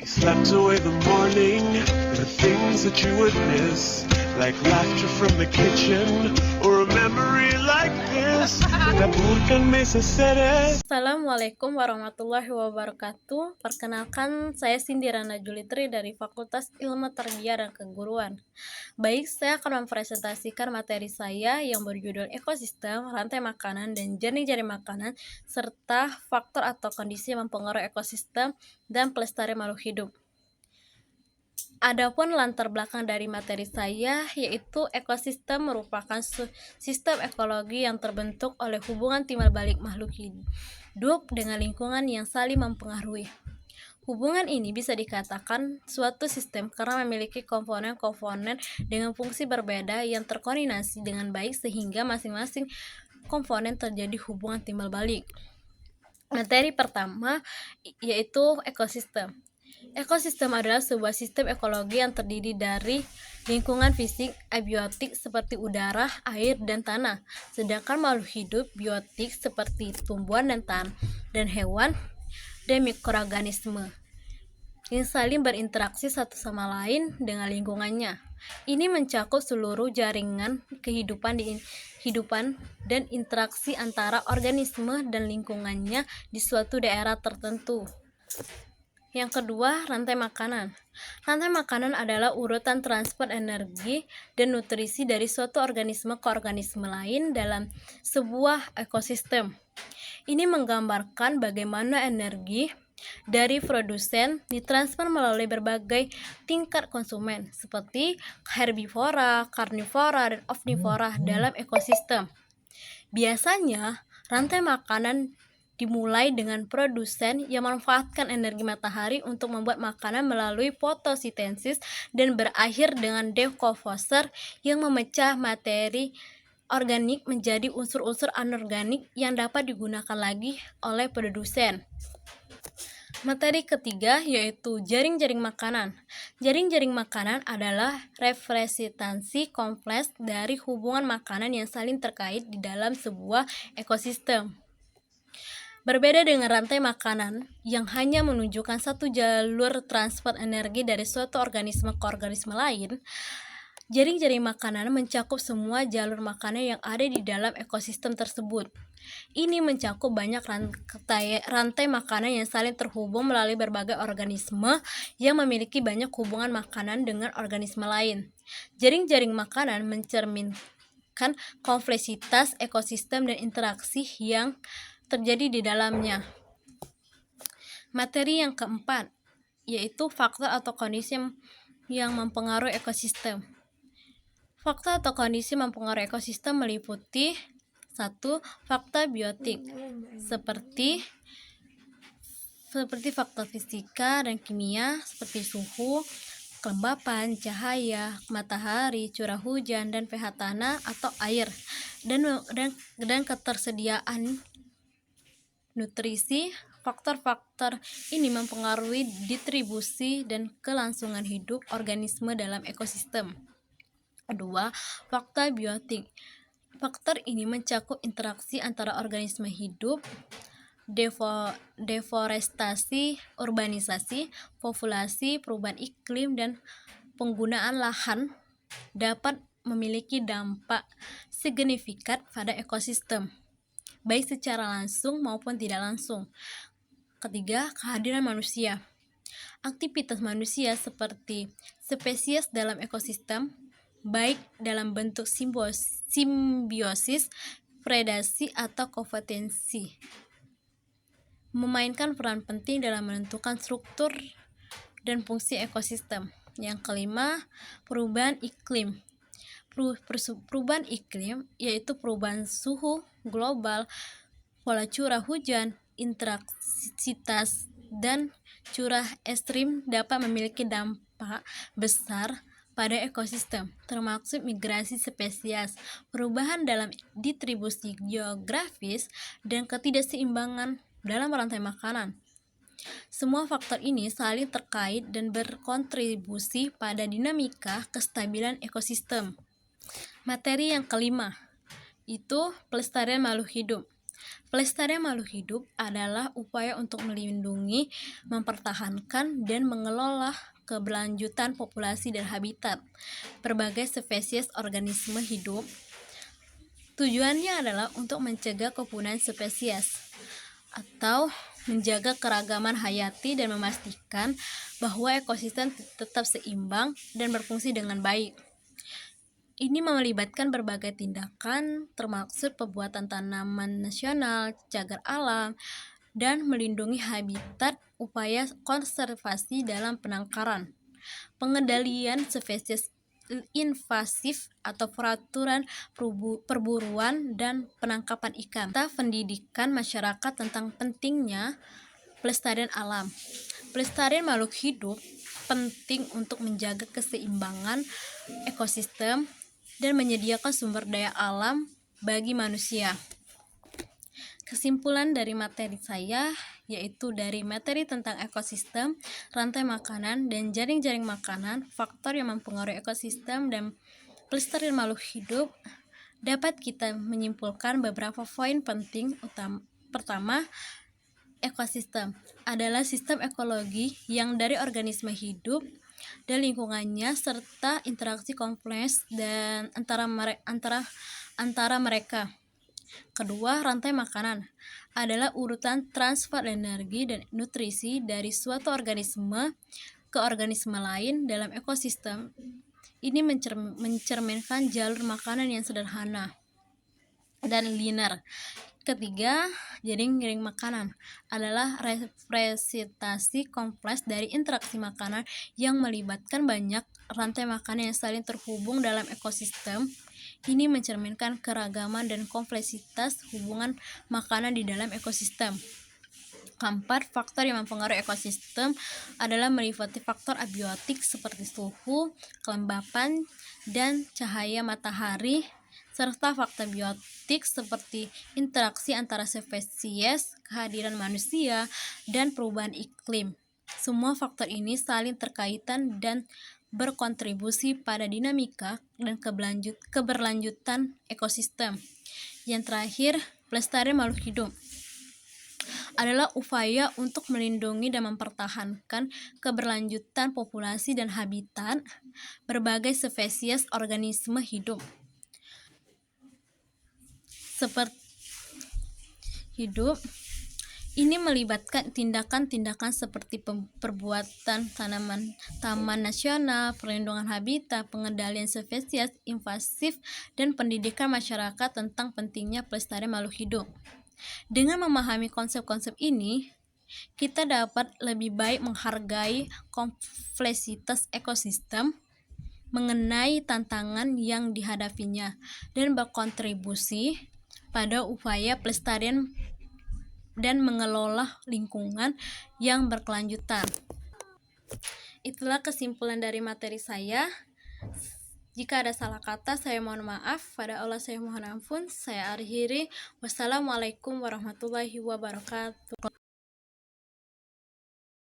He slept away the morning, the things that you would miss, like laughter from the kitchen, or a memory like this. Taburkanme seseret. Assalamualaikum warahmatullahi wabarakatuh. Perkenalkan, saya Cindy Rana Julitri dari Fakultas Ilmu Tarbiyah dan Keguruan. Baik, saya akan mempresentasikan materi saya yang berjudul ekosistem, rantai makanan, dan jaring-jaring makanan, serta faktor atau kondisi yang mempengaruhi ekosistem dan pelestarian makhluk hidup. Adapun latar belakang dari materi saya, yaitu ekosistem merupakan sistem ekologi yang terbentuk oleh hubungan timbal balik makhluk hidup dengan lingkungan yang saling mempengaruhi. Hubungan ini bisa dikatakan suatu sistem karena memiliki komponen-komponen dengan fungsi berbeda yang terkoordinasi dengan baik sehingga masing-masing komponen terjadi hubungan timbal balik. Materi pertama yaitu ekosistem. Ekosistem adalah sebuah sistem ekologi yang terdiri dari lingkungan fisik abiotik seperti udara, air, dan tanah. Sedangkan makhluk hidup biotik seperti tumbuhan dan hewan dan mikroorganisme yang saling berinteraksi satu sama lain dengan lingkungannya. Ini mencakup seluruh jaringan kehidupan dan interaksi antara organisme dan lingkungannya di suatu daerah tertentu. Yang kedua, rantai makanan. Rantai makanan adalah urutan transport energi dan nutrisi dari suatu organisme ke organisme lain dalam sebuah ekosistem. Ini menggambarkan bagaimana energi dari produsen ditransfer melalui berbagai tingkat konsumen seperti herbivora, karnivora, dan omnivora dalam ekosistem. Biasanya, rantai makanan dimulai dengan produsen yang memanfaatkan energi matahari untuk membuat makanan melalui fotosintesis dan berakhir dengan dekomposer yang memecah materi organik menjadi unsur-unsur anorganik yang dapat digunakan lagi oleh produsen. Materi ketiga yaitu jaring-jaring makanan. Jaring-jaring makanan adalah representasi kompleks dari hubungan makanan yang saling terkait di dalam sebuah ekosistem. Berbeda dengan rantai makanan yang hanya menunjukkan satu jalur transport energi dari suatu organisme ke organisme lain, jaring-jaring makanan mencakup semua jalur makanan yang ada di dalam ekosistem tersebut. Ini mencakup banyak rantai makanan yang saling terhubung melalui berbagai organisme yang memiliki banyak hubungan makanan dengan organisme lain. Jaring-jaring makanan mencerminkan kompleksitas ekosistem dan interaksi yang terjadi di dalamnya. Materi yang keempat yaitu faktor atau kondisi yang mempengaruhi ekosistem. Faktor atau kondisi mempengaruhi ekosistem meliputi 1. Faktor biotik seperti faktor fisika dan kimia seperti suhu, kelembapan, cahaya, matahari, curah hujan, dan pH tanah atau air, dan ketersediaan nutrisi. Faktor-faktor ini mempengaruhi distribusi dan kelangsungan hidup organisme dalam ekosistem. 2. Faktor biotik. Faktor ini mencakup interaksi antara organisme hidup, deforestasi, urbanisasi, populasi, perubahan iklim, dan penggunaan lahan dapat memiliki dampak signifikan pada ekosistem, baik secara langsung maupun tidak langsung. Ketiga, kehadiran manusia. Aktivitas manusia seperti spesies dalam ekosistem, baik dalam bentuk simbiosis, predasi, atau kompetensi, memainkan peran penting dalam menentukan struktur dan fungsi ekosistem. Yang kelima, perubahan iklim. Perubahan iklim yaitu perubahan suhu global, pola curah hujan, intensitas dan curah ekstrim dapat memiliki dampak besar pada ekosistem, termasuk migrasi spesies, perubahan dalam distribusi geografis, dan ketidakseimbangan dalam rantai makanan. Semua faktor ini saling terkait dan berkontribusi pada dinamika kestabilan ekosistem. Materi yang kelima itu pelestarian makhluk hidup. Pelestarian makhluk hidup adalah upaya untuk melindungi, mempertahankan, dan mengelola keberlanjutan populasi dan habitat berbagai spesies organisme hidup. Tujuannya adalah untuk mencegah kepunaan spesies atau menjaga keragaman hayati dan memastikan bahwa ekosistem tetap seimbang dan berfungsi dengan baik. Ini melibatkan berbagai tindakan, termasuk pembuatan tanaman nasional, cagar alam, dan melindungi habitat, upaya konservasi dalam penangkaran, pengendalian spesies invasif atau peraturan perburuan dan penangkapan ikan, serta pendidikan masyarakat tentang pentingnya pelestarian alam. Pelestarian makhluk hidup penting untuk menjaga keseimbangan ekosistem dan menyediakan sumber daya alam bagi manusia. Kesimpulan dari materi saya yaitu dari materi tentang ekosistem, rantai makanan, dan jaring-jaring makanan, faktor yang mempengaruhi ekosistem dan pelestarian makhluk hidup, dapat kita menyimpulkan beberapa poin penting utama. Pertama, ekosistem adalah sistem ekologi yang dari organisme hidup dan lingkungannya serta interaksi kompleks dan antara mereka. Kedua, rantai makanan adalah urutan transfer energi dan nutrisi dari suatu organisme ke organisme lain dalam ekosistem. Ini mencerminkan jalur makanan yang sederhana dan linear. Ketiga, jaring-jaring makanan adalah representasi kompleks dari interaksi makanan yang melibatkan banyak rantai makanan yang saling terhubung dalam ekosistem. Ini mencerminkan keragaman dan kompleksitas hubungan makanan di dalam ekosistem. Keempat, faktor yang mempengaruhi ekosistem adalah meliputi faktor abiotik seperti suhu, kelembapan, dan cahaya matahari, serta faktor biotik seperti interaksi antara spesies, kehadiran manusia, dan perubahan iklim. Semua faktor ini saling terkaitan dan berkontribusi pada dinamika dan keberlanjutan ekosistem. Yang terakhir, pelestarian makhluk hidup adalah upaya untuk melindungi dan mempertahankan keberlanjutan populasi dan habitat berbagai spesies organisme hidup. Ini melibatkan tindakan-tindakan seperti perbuatan taman nasional, perlindungan habitat, pengendalian spesies invasif, dan pendidikan masyarakat tentang pentingnya pelestarian makhluk hidup. Dengan memahami konsep-konsep ini, kita dapat lebih baik menghargai kompleksitas ekosistem, mengenai tantangan yang dihadapinya, dan berkontribusi pada upaya pelestarian dan mengelola lingkungan yang berkelanjutan. Itulah kesimpulan dari materi saya. Jika ada salah kata, saya mohon maaf. Pada Allah saya mohon ampun. Saya akhiri. Wassalamualaikum warahmatullahi wabarakatuh.